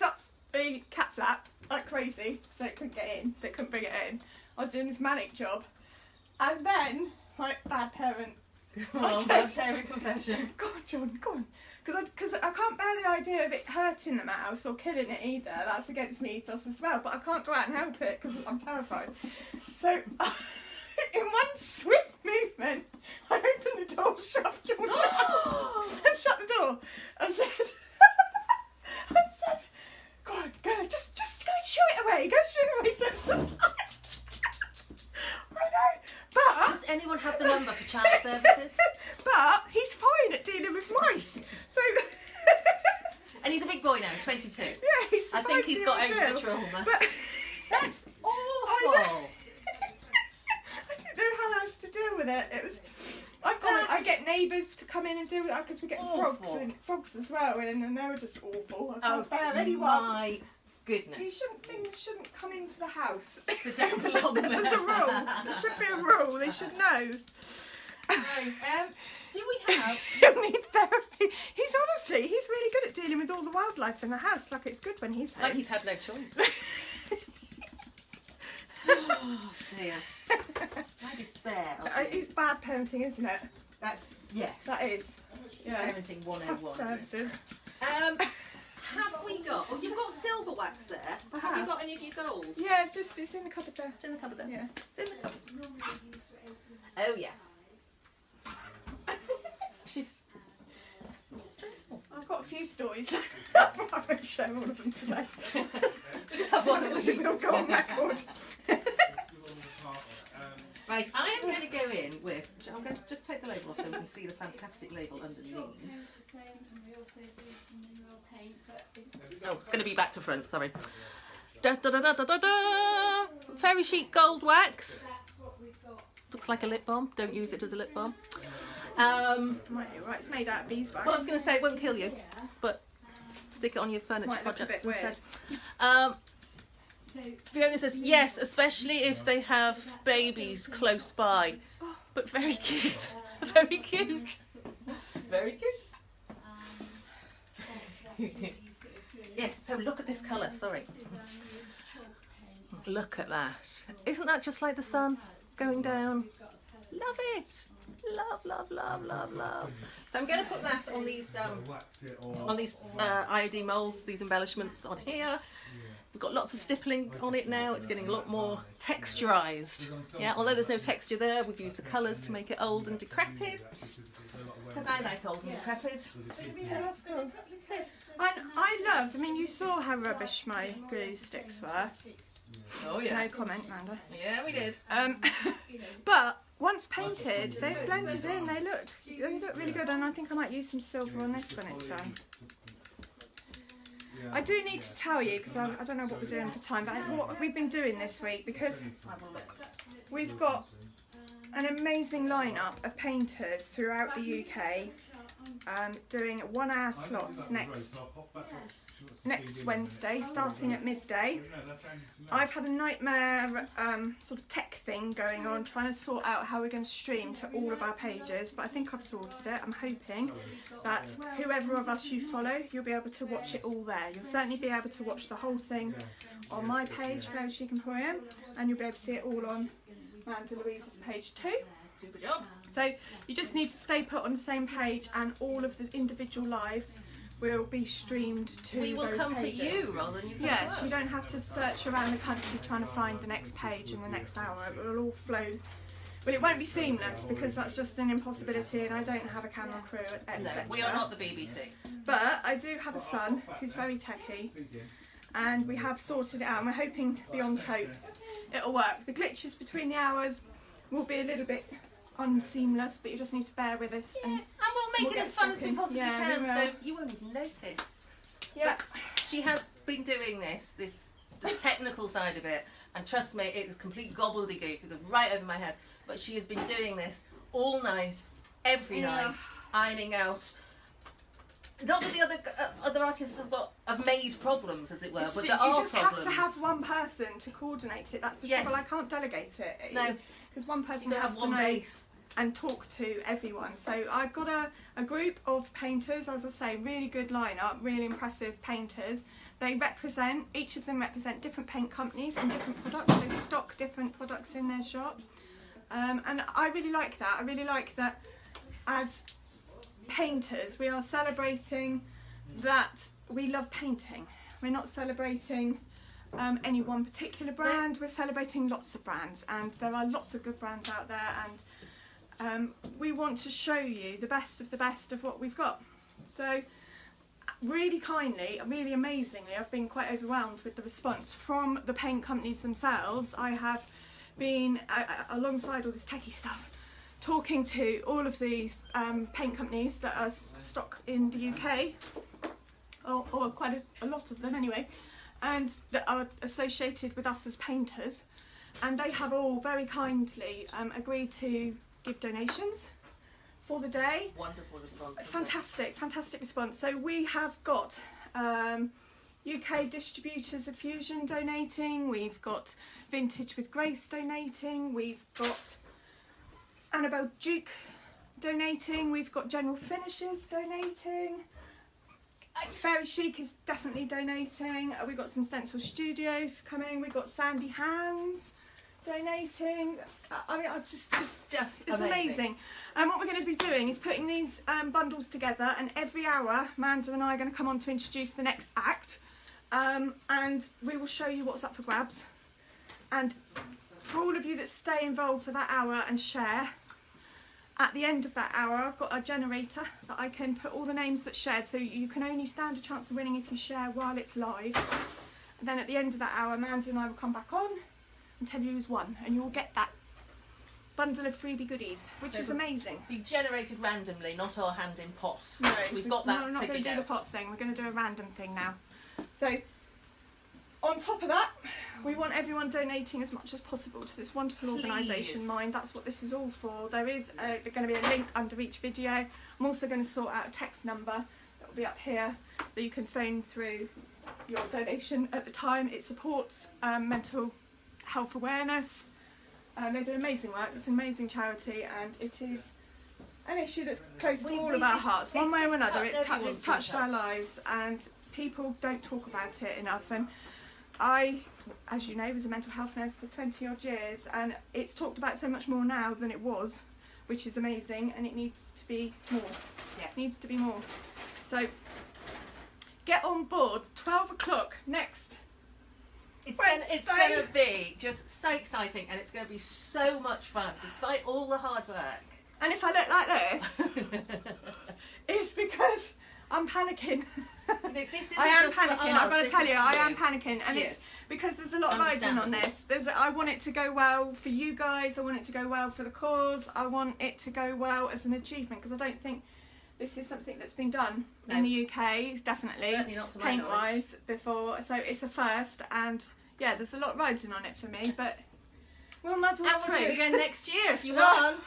up the cat flap like crazy so it couldn't get in, so it couldn't bring it in. I was doing this manic job, and then, like, bad parent, Bad parent confession. go on John, go on. Because I can't bear the idea of it hurting the mouse or killing it either. That's against me ethos as well. But I can't go out and help it because I'm terrified. So, in one swift movement, I opened the door, shoved John out, and shut the door. And said, "Go on, go, just go shoo it away. Go shoo it away." So it's not. I know, but Does anyone have the number for child services? But he's fine at dealing with mice. So. And he's a big boy now. He's 22. Yeah, he's I think he's got over the ordeal. trauma. But That's awful. I didn't know how else to deal with it. It was. I get neighbours to come in and deal with it because we get frogs as well, and they were just awful. I can't bear anyone. My goodness. Things shouldn't come into the house. They don't belong there. There's a rule. There should be a rule. They should know. Right, do we have... He'll need therapy. He's really good at dealing with all the wildlife in the house. Like, it's good when he's home. Like he's had no choice. Oh dear. I despair. It's bad parenting, isn't it? That's... Yes. That is. Yeah. Parenting 101. Services. Have we got... Oh, you've got silver wax there. Have you got any of your gold? Yeah, it's in the cupboard there. It's in the cupboard there. Yeah. It's in the cupboard. Oh yeah. She's... I've got a few stories. I won't share all of them today. We just have one a week. We'll go on record. Right, I am going to go in with... I'm going to just take the label off so we can see the fantastic label underneath. Oh, it's going to be back to front, sorry. Da, da, da, da, da, da, da. Fairy Chic Gold Wax. Looks like a lip balm. Don't use it as a lip balm. Might be right. It's made out of beeswax. Well, I was going to say it won't kill you, but stick it on your furniture Might look a projects bit instead. Fiona says yes, especially if they have babies close by. But very cute. Very cute. Very cute. Yes, so look at this colour, sorry. Look at that. Isn't that just like the sun going down? Love it. Love, love, love, love, love. So I'm going to put that on these iodine moulds, these embellishments on here. We've got lots of stippling on it now. It's getting a lot more texturised. Yeah, although there's no texture there, we've used the colours to make it old and decrepit. Because I like old and decrepit. I mean, you saw how rubbish my glue sticks were. Oh yeah. No comment, Manda. Yeah, we did. But once painted, they've blended in. They look really good, and I think I might use some silver on this when it's done. I do need to tell you, because I don't know what we're doing for time, but what we've been doing this week, because we've got an amazing lineup of painters throughout the UK doing 1 hour slots next Wednesday, starting at midday. I've had a nightmare sort of tech thing going on, trying to sort out how we're going to stream to all of our pages, but I think I've sorted it. I'm hoping that whoever of us you follow, you'll be able to watch it all there. You'll certainly be able to watch the whole thing on my page, Fairy Chic Emporium, and you'll be able to see it all on Manda Luiza's page too. Super job. So you just need to stay put on the same page, and all of the individual lives will be streamed to we will those come pages. to you rather than you come to Yes, us. you don't have to search around the country trying to find the next page in the next hour. It will all flow. Well, it won't be seamless because that's just an impossibility, and I don't have a camera crew, etc. No, we are not the BBC. But I do have a son who's very techie, and we have sorted it out, and we're hoping beyond hope it'll work. The glitches between the hours will be a little bit unseamless, but you just need to bear with us. Yeah, and we'll make it as fun as we possibly can, so you won't even notice. Yeah. But she has been doing the technical side of it, and trust me, it is complete gobbledygook. It goes right over my head. But she has been doing this all night, every night, ironing out. Not that the other artists have made problems, as it were, but there are problems. You just have to have one person to coordinate it. That's the trouble. I can't delegate it. No, because one person you has have to one know base and talk to everyone. So I've got a group of painters, as I say, really good lineup, really impressive painters. They represent, each of them represent different paint companies and different products. They stock different products in their shop, and I really like that. I really like that as painters we are celebrating that we love painting. We're not celebrating any one particular brand. We're celebrating lots of brands, and there are lots of good brands out there, and we want to show you the best of what we've got. So really kindly, really amazingly, I've been quite overwhelmed with the response from the paint companies themselves. I have been alongside all this techie stuff, talking to all of the paint companies that are stock in the UK, or quite a lot of them anyway, and that are associated with us as painters, and they have all very kindly agreed to give donations for the day. wonderful response. Fantastic response. So we have got UK Distributors of Fusion donating, we've got Vintage with Grace donating, we've got Annabelle Duke donating, we've got General Finishes donating, Fairy Chic is definitely donating, we've got some Stencil Studios coming, we've got Sandy Hands donating. I mean, it's amazing. And what we're going to be doing is putting these bundles together, and every hour Manda and I are going to come on to introduce the next act, and we will show you what's up for grabs. And for all of you that stay involved for that hour and share, at the end of that hour I've got a generator that I can put all the names that shared, so you can only stand a chance of winning if you share while it's live. And then at the end of that hour, Manda and I will come back on and tell you who's won, and you'll get that bundle of freebie goodies, which is amazing. Be generated randomly, not our hand in pot. No, we've got that. No, we're not going to do the pot thing. We're going to do a random thing now. So on top of that, we want everyone donating as much as possible to this wonderful organisation, Please. Mind. That's what this is all for. There is going to be a link under each video. I'm also going to sort out a text number that will be up here that you can phone through your donation at the time. It supports mental health awareness. They do amazing work. It's an amazing charity, and it is an issue that's close to all of our hearts. One way or another, it's touched our lives, and people don't talk about it enough. And I, as you know, was a mental health nurse for 20 odd years, and it's talked about so much more now than it was, which is amazing, and it needs to be more. Yeah. It needs to be more. So get on board. 12 o'clock next. It's going to be just so exciting, and it's going to be so much fun, despite all the hard work. And if I look like this, it's because I'm panicking. I am panicking. I've got to tell you, I am panicking, and it's because there's a lot riding on this. I want it to go well for you guys. I want it to go well for the cause. I want it to go well as an achievement, because I don't think this is something that's been done in the UK, definitely, certainly not to my paint-wise before. So it's a first, and yeah, there's a lot riding on it for me, but we'll muddle through. And we'll do it again next year if you want.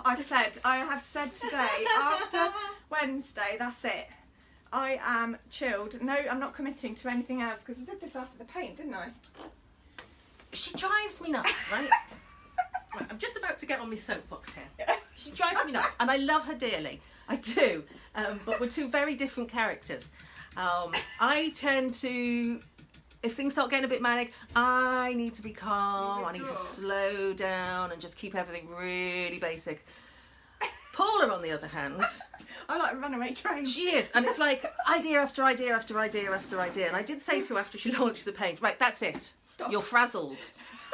I have said today, after Wednesday, that's it. I am chilled. No, I'm not committing to anything else, because I did this after the paint, didn't I? She drives me nuts, right? Right, I'm just about to get on my soapbox here. She drives me nuts, and I love her dearly. I do, but we're two very different characters. I tend to, if things start getting a bit manic, I need to be calm. I need to slow down and just keep everything really basic. Paula, on the other hand, I like a runaway train. she is, and it's like idea after idea after idea after idea. And I did say to her after she launched the paint, right, that's it. Stop. You're frazzled.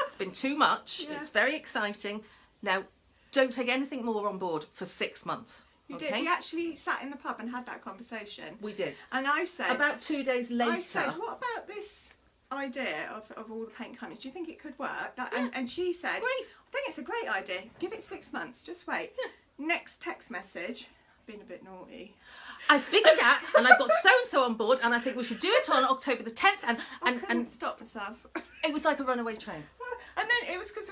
It's been too much. Yeah. It's very exciting. Now, don't take anything more on board for 6 months. You okay? did. We actually sat in the pub and had that conversation. We did. And I said, About 2 days later. I said, what about this idea of all the paint colours? Do you think it could work? And she said, Great. I think it's a great idea. Give it 6 months. Just wait. Yeah. Next text message. I've been a bit naughty. I figured out, and I've got so and so on board, and I think we should do it on October the 10th. I couldn't stop myself. It was like a runaway train. And then it was because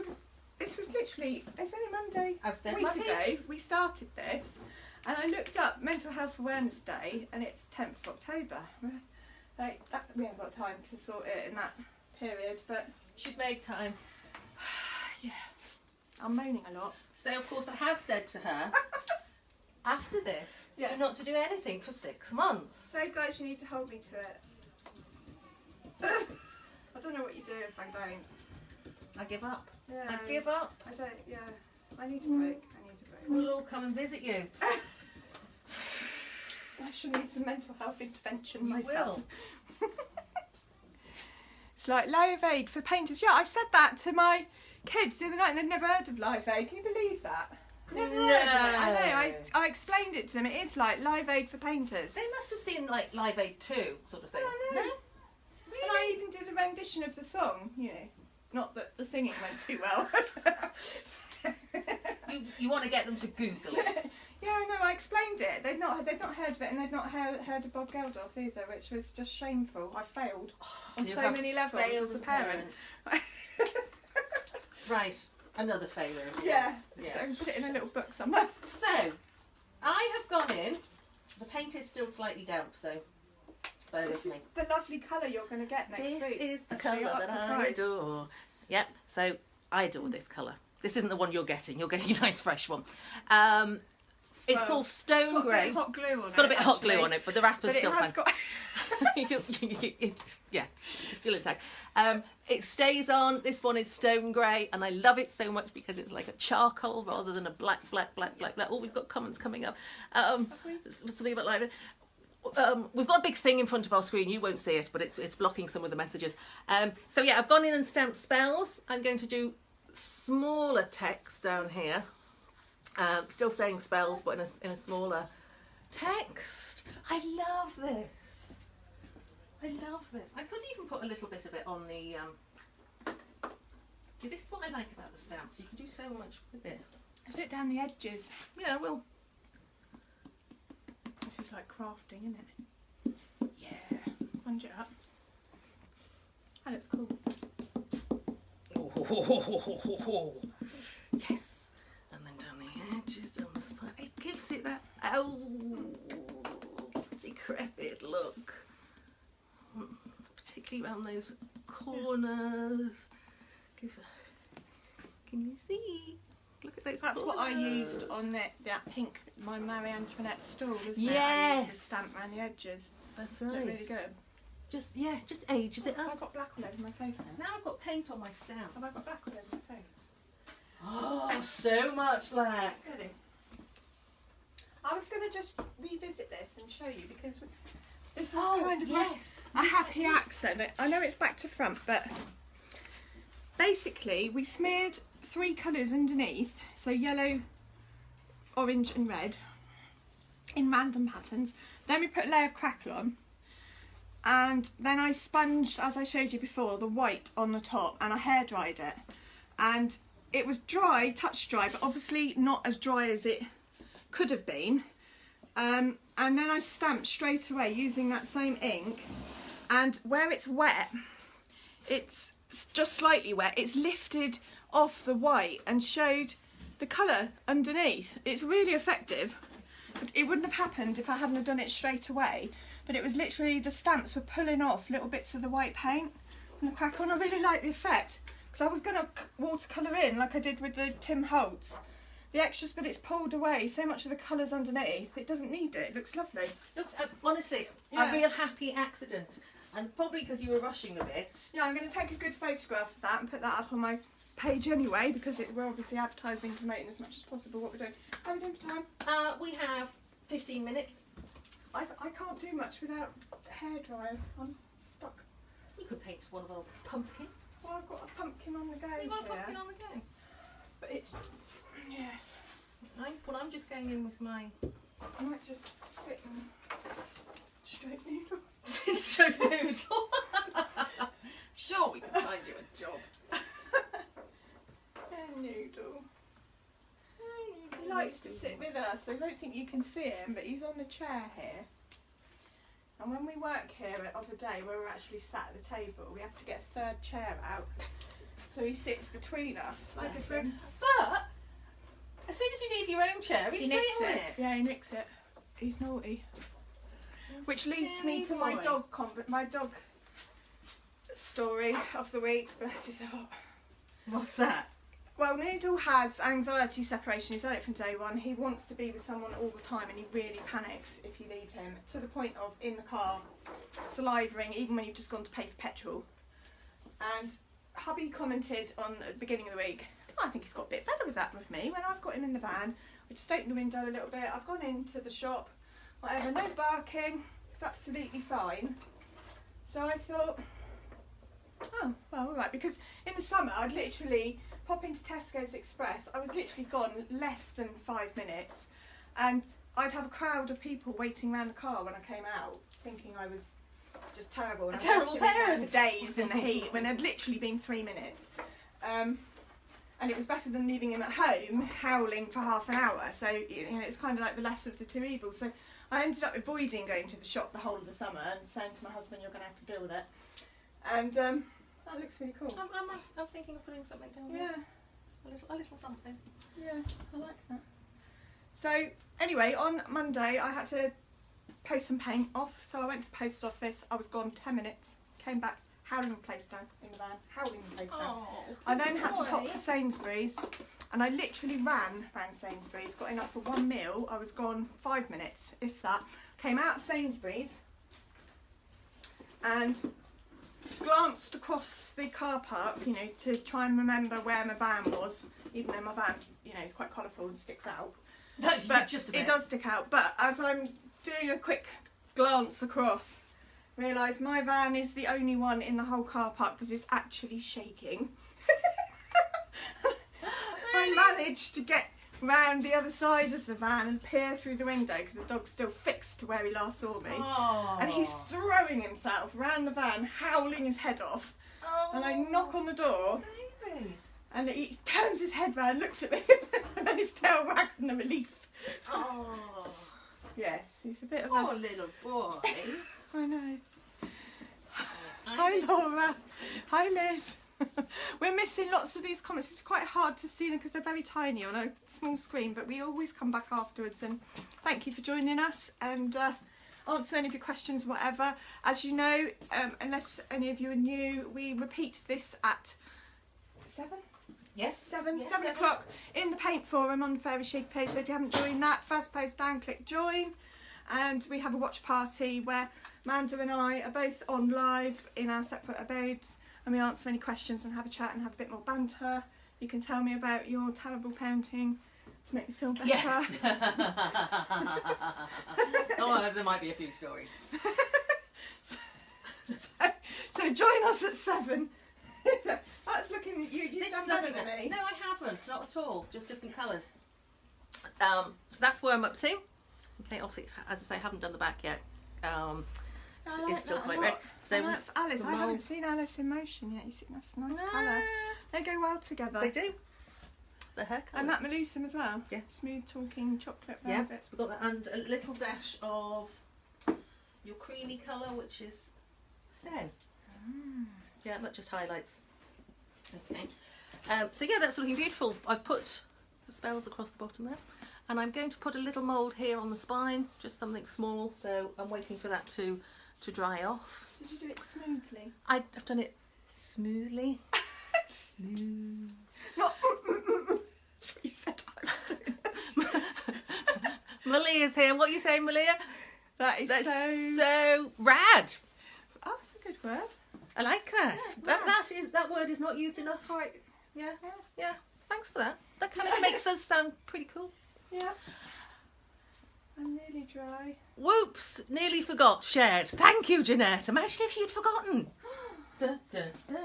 this was literally, it's only Monday, I've said a week my ago, piece. we started this, and I looked up Mental Health Awareness Day, and it's 10th of October. Like, we haven't got time to sort it in that period, but She's made time. yeah, I'm moaning a lot. So, of course, I have said to her, after this, Yeah. you're not to do anything for 6 months. So guys, you need to hold me to it. I don't know what you do if I don't. I give up. Yeah, I give up. I don't, yeah. I need a break. I need a break. We'll all come and visit you. I shall need some mental health intervention You myself. will. It's like Live Aid for painters. Yeah, I've said that to my kids the other night and they'd never heard of Live Aid. Can you believe that? Never heard of it. I know, I explained it to them. It is like Live Aid for painters. They must have seen like Live Aid 2 sort of thing. I know. No? And I even did a rendition of the song, you know. Not that the singing went too well. You want to get them to Google it. Yeah, no, I explained it. They've not heard of it, and they've not heard of Bob Geldof either, which was just shameful. I failed on You so have many levels failed as a parent. Right, another failure. of Yeah, yours. so put it in a little book somewhere. So, I have gone in. The paint is still slightly damp, so bear This with is me. the lovely colour you're going to get next This week. is the Actually, colour up that for I price. adore. Yep, so I adore this colour. This isn't the one you're getting. You're getting a nice fresh one. It's Well, called Stone Got a Grey. bit of hot glue on it. It's got a bit of hot glue actually. on it, but the wrapper's But it still has fine. got. It's still intact. It stays on. This one is stone grey, and I love it so much because it's like a charcoal rather than a black. Oh, we've got comments coming up. Something about live. We've got a big thing in front of our screen. You won't see it, but it's blocking some of the messages. So yeah, I've gone in and stamped spells. I'm going to do smaller text down here. Still saying spells, but in a smaller text. I love this. I love this. I could even put a little bit of it on the. See, this is what I like about the stamps. You can do so much with it. Put it down the edges. Yeah, well. This is like crafting, isn't it? Yeah. Sponge it up. That looks cool. Oh, yes. And then down the edges, down the spine. It gives it that decrepit look. Particularly around those corners. Gives a, can you see? Look at those That's corners. what I used on that pink, my Marie Antoinette stool, isn't it? I Yes. used the stamp around the edges. That's Look right. really good. Just ages it up. I've got black all over my face now. Now I've got paint on my stamp. Have I got black all over my face? Oh, so much black. Really? I was going to just revisit this and show you because this was kind of yes. a happy accent. I know it's back to front, but basically we smeared 3 colours underneath, so yellow, orange and red in random patterns. Then we put a layer of crackle on, and then I sponged, as I showed you before, the white on the top, and I hair dried it, and it was dry, touch dry, but obviously not as dry as it could have been. And then I stamped straight away using that same ink, and where it's wet, it's just slightly wet, it's lifted off the white and showed the colour underneath. It's really effective. It wouldn't have happened if I hadn't have done it straight away, but it was literally the stamps were pulling off little bits of the white paint and the crackle, and I really like the effect because I was going to watercolour in like I did with the Tim Holtz the extras, but it's pulled away so much of the colours underneath. It doesn't need it. It looks lovely. Looks honestly Yeah. a real happy accident, and probably because you were rushing a bit. Yeah, I'm going to take a good photograph of that and put that up on my page anyway, because we're obviously advertising, promoting as much as possible what we're doing. How are we doing for time? We have 15 minutes. I can't do much without hair dryers. I'm stuck. You could paint one of our pumpkins. Well, I've got a pumpkin on the go You've got a here, pumpkin on the go. but it's yes. I'm just going in with my I might just sit and straight noodle. stroke noodle. Sure, we can find you a job. Hair noodle. He likes to sit with us. I don't think you can see him, but he's on the chair here. And when we work here of a day where we're actually sat at the table, we have to get a third chair out. So he sits between us. Like this. But as soon as you leave your own chair, he stays nicks on it. it. Yeah, he nicks it. He's naughty. Which leads me to Scary my dog story of the week. Bless his heart. What's that? Well, Noodle has anxiety separation. He's had it from day one. He wants to be with someone all the time, and he really panics if you leave him, to the point of in the car salivering even when you've just gone to pay for petrol. And hubby commented on at the beginning of the week, I think he's got a bit better with that with me. When I've got him in the van, we just opened the window a little bit, I've gone into the shop, whatever, no barking, it's absolutely fine. So I thought, oh, well, all right, because in the summer I'd literally pop into Tesco's Express. I was literally gone less than 5 minutes, and I'd have a crowd of people waiting around the car when I came out, thinking I was just terrible. And A terrible parent. For days in the heat when there'd literally been 3 minutes. And it was better than leaving him at home howling for half an hour. So you know, it's kind of like the lesser of the two evils. So I ended up avoiding going to the shop the whole of the summer and saying to my husband, "You're going to have to deal with it." And that looks really cool. I'm thinking of putting something down Yeah. there. A little something. Yeah, I like that. So anyway, on Monday I had to post some paint off, so I went to the post office. I was gone 10 minutes, came back, howling the place down in the van, howling the place down. I then had to pop to Sainsbury's, and I literally ran around Sainsbury's, got enough for one meal. I was gone 5 minutes, if that. Came out of Sainsbury's and glanced across the car park, you know, to try and remember where my van was, even though my van, you know, is quite colourful and sticks out. But just a bit. it does stick out. But as I'm doing a quick glance across, realise my van is the only one in the whole car park that is actually shaking. I managed to get round the other side of the van and peer through the window because the dog's still fixed to where he last saw me. Oh. And he's throwing himself round the van, howling his head off. Oh. And I knock on the door, Baby. and he turns his head round, looks at me, and then his tail wags in the relief. Oh. Yes, he's a bit of Poor little boy. I know. Hi Laura. Hi Liz. We're missing lots of these comments. It's quite hard to see them because they're very tiny on a small screen, but we always come back afterwards, and thank you for joining us and answer any of your questions, whatever. As you know, unless any of you are new, we repeat this at 7? Yes. 7 o'clock in the Paint Forum on the Fairy Chic page. So if you haven't joined that, first post down, click join. And we have a watch party where Manda and I are both on live in our separate abodes, and we answer any questions and have a chat and have a bit more banter. You can tell me about your terrible parenting to make me feel better. Yes. Oh, there might be a few stories. So join us at 7. That's looking at you. You've done better than me. No, I haven't. Not at all. Just different colours. So that's where I'm up to. Okay, obviously, as I say, I haven't done the back yet. It's still quite red. So and that's Alice. I haven't seen Alice in motion yet. You see, that's a nice colour. They go well together. They do. The hair colours. And that Melusum as well. Yeah. Smooth talking chocolate Yeah. velvet. So we've got that, and a little dash of your creamy colour, which is Sen. Yeah, that just highlights. Okay. So yeah, that's looking beautiful. I've put the spells across the bottom there. And I'm going to put a little mould here on the spine, just something small. So I'm waiting for that to dry off. Did you do it smoothly? I've done it smoothly. Smooth. Not that's what you said I was doing. Malia's here. What are you saying, Malia? That's so rad. Oh, that's a good word. I like that. Yeah, That word is not used enough. Quite. Yeah. Thanks for that. That kind of makes us sound pretty cool. Yeah. I'm nearly dry. Whoops! Nearly forgot. Shared. Thank you, Jeanette. Imagine if you'd forgotten. Da, da, da.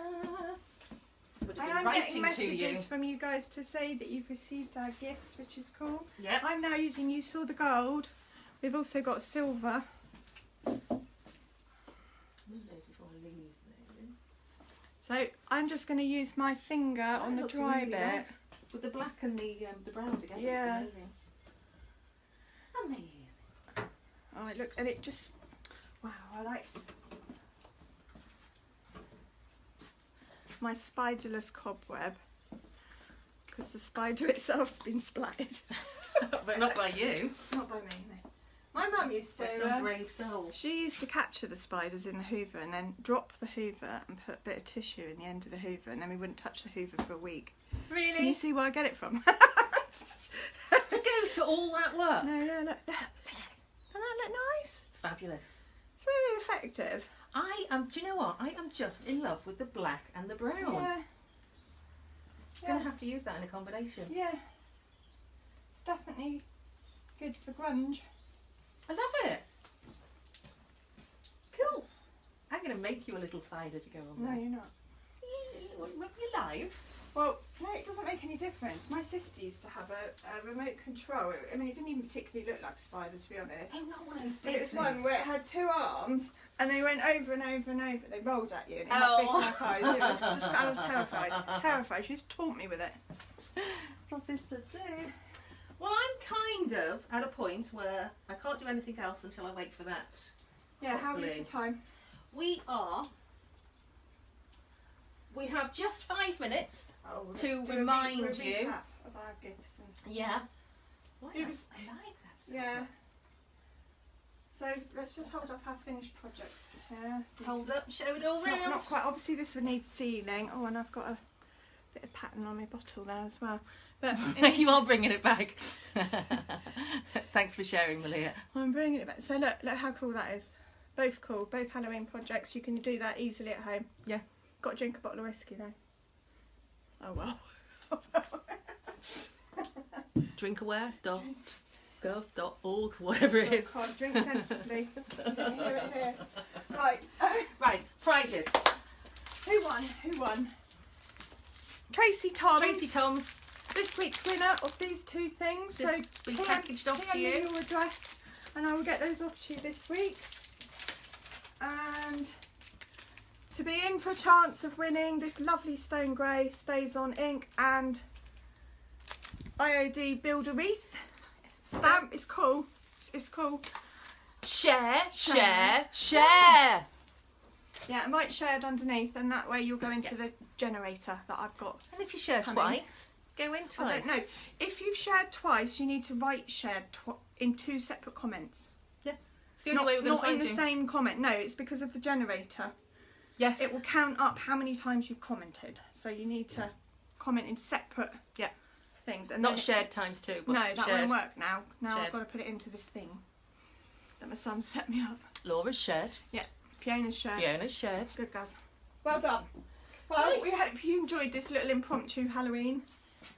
Would have I been am writing getting to messages you. from you guys to say that you've received our gifts, which is cool. Yep. I'm now using You Saw the Gold. We've also got silver. So I'm just going to use my finger on the looks dry really bit. nice. With the black and the brown together. Yeah. It's amazing. Oh, look, and it just, wow, I like my spiderless cobweb, because the spider itself's been splattered. But not by you. Not by me, no. My mum used to, By some brave soul. she used to capture the spiders in the hoover and then drop the hoover and put a bit of tissue in the end of the hoover, and then we wouldn't touch the hoover for a week. Really? Can you see where I get it from? To go to all that work? No, look. Doesn't that look nice? It's fabulous. It's really effective. Do you know what? I am just in love with the black and the brown. Yeah. I'm going to have to use that in a combination. Yeah. It's definitely good for grunge. I love it. Cool. I'm going to make you a little spider to go on No, there. you're not. You're live. Well, no, it doesn't make any difference. My sister used to have a remote control. I mean, it didn't even particularly look like a spider, to be honest. Oh, not what I But did. it was one where it had 2 arms and they went over and over and over. They rolled at you and it had Oh. big black eyes. It was just, I was terrified. Terrified. She just taunt me with it. That's what sisters do. Well, I'm kind of at a point where I can't do anything else until I wait for that. Yeah, how are we Hopefully. for time? We have just 5 minutes. Oh, let's To do a remind recap you. of our gifts. And, Yeah. It I was- like that stuff. yeah. So let's just hold up our finished projects here. So Hold up, show it all it's round. not quite. Obviously, this would need sealing. Oh, and I've got a bit of pattern on my bottle there as well. But You are bringing it back. Thanks for sharing, Malia. I'm bringing it back. So look how cool that is. Both cool, both Halloween projects. You can do that easily at home. Yeah. Got to drink a bottle of whiskey though. Oh well. Drinkaware.gov.org, whatever it is. God, drink sensibly. Hear it here. Right. Right, prizes. Who won? Tracy Toms. Tracy Toms. This week's winner of these 2 things. This So be packaged off to PM me you. your address and I will get those off to you this week. And to be in for a chance of winning this lovely stone grey Stays On ink and IOD Build a Wreath stamp. It's cool. It's cool. Share. Yeah, and write shared underneath, and that way you'll go into the generator that I've got. And if you share twice, go in twice. I don't know. If you've shared twice, you need to write shared in 2 separate comments. Yeah. It's the only way we're going to find you. Not in the same comment. No, it's because of the generator. Yes. It will count up how many times you've commented. So you need to comment in separate things. And not shared times 2, but no, that shared. won't work now. Now Shared. I've got to put it into this thing that my son set me up. Laura's shared. Yeah. Fiona's shared. Fiona's shared. Good, guys. Well done. Well, Nice. we hope you enjoyed this little impromptu Halloween.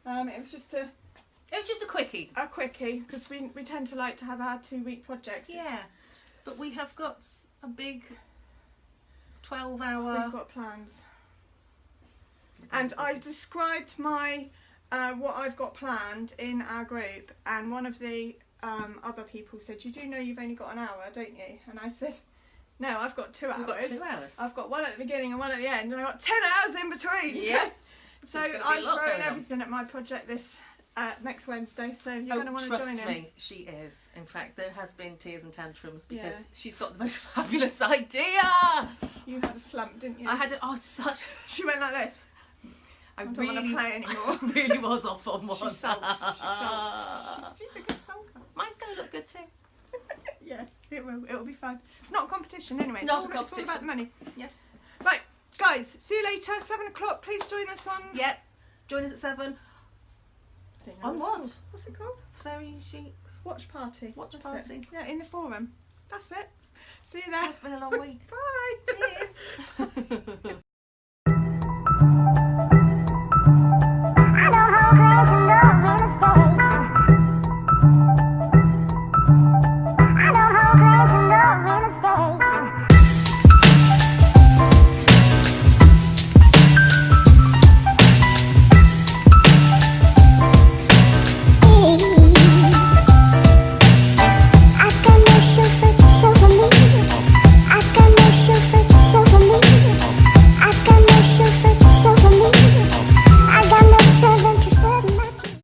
It was just a quickie. A quickie, because we tend to like to have our 2-week projects. Yeah. But we have got a big 12-hour... We've got plans. And I described my what I've got planned in our group, and one of the other people said, "You do know you've only got an hour, don't you?" And I said, "No, I've got 2 hours. We've got 2 hours. I've got one at the beginning and one at the end, and I've got 10 hours in between." Yeah. So There's gonna be a I'm lot throwing going on. everything at my project this next Wednesday, so you're going to want to join in. Trust me, she is. In fact, there has been tears and tantrums because Yeah. she's got the most fabulous idea. You had a slump, didn't you? I had it. Oh, such. She went like this. I don't want to play anymore. really was off on one. She's sulked. She's a good sulker. Mine's going to look good too. Yeah, it will. It'll be fun. It's not a competition anyway. Not It's a all about the competition. money. Yeah. Right, guys. See you later. 7 o'clock. Please join us on. Yep. Join us at 7. Don't know On what's it what? called. What's it called? Fairy chic. Watch party. Watch That's party. it. Yeah, in the forum. That's it. See you there. It's been a long week. Bye. Cheers.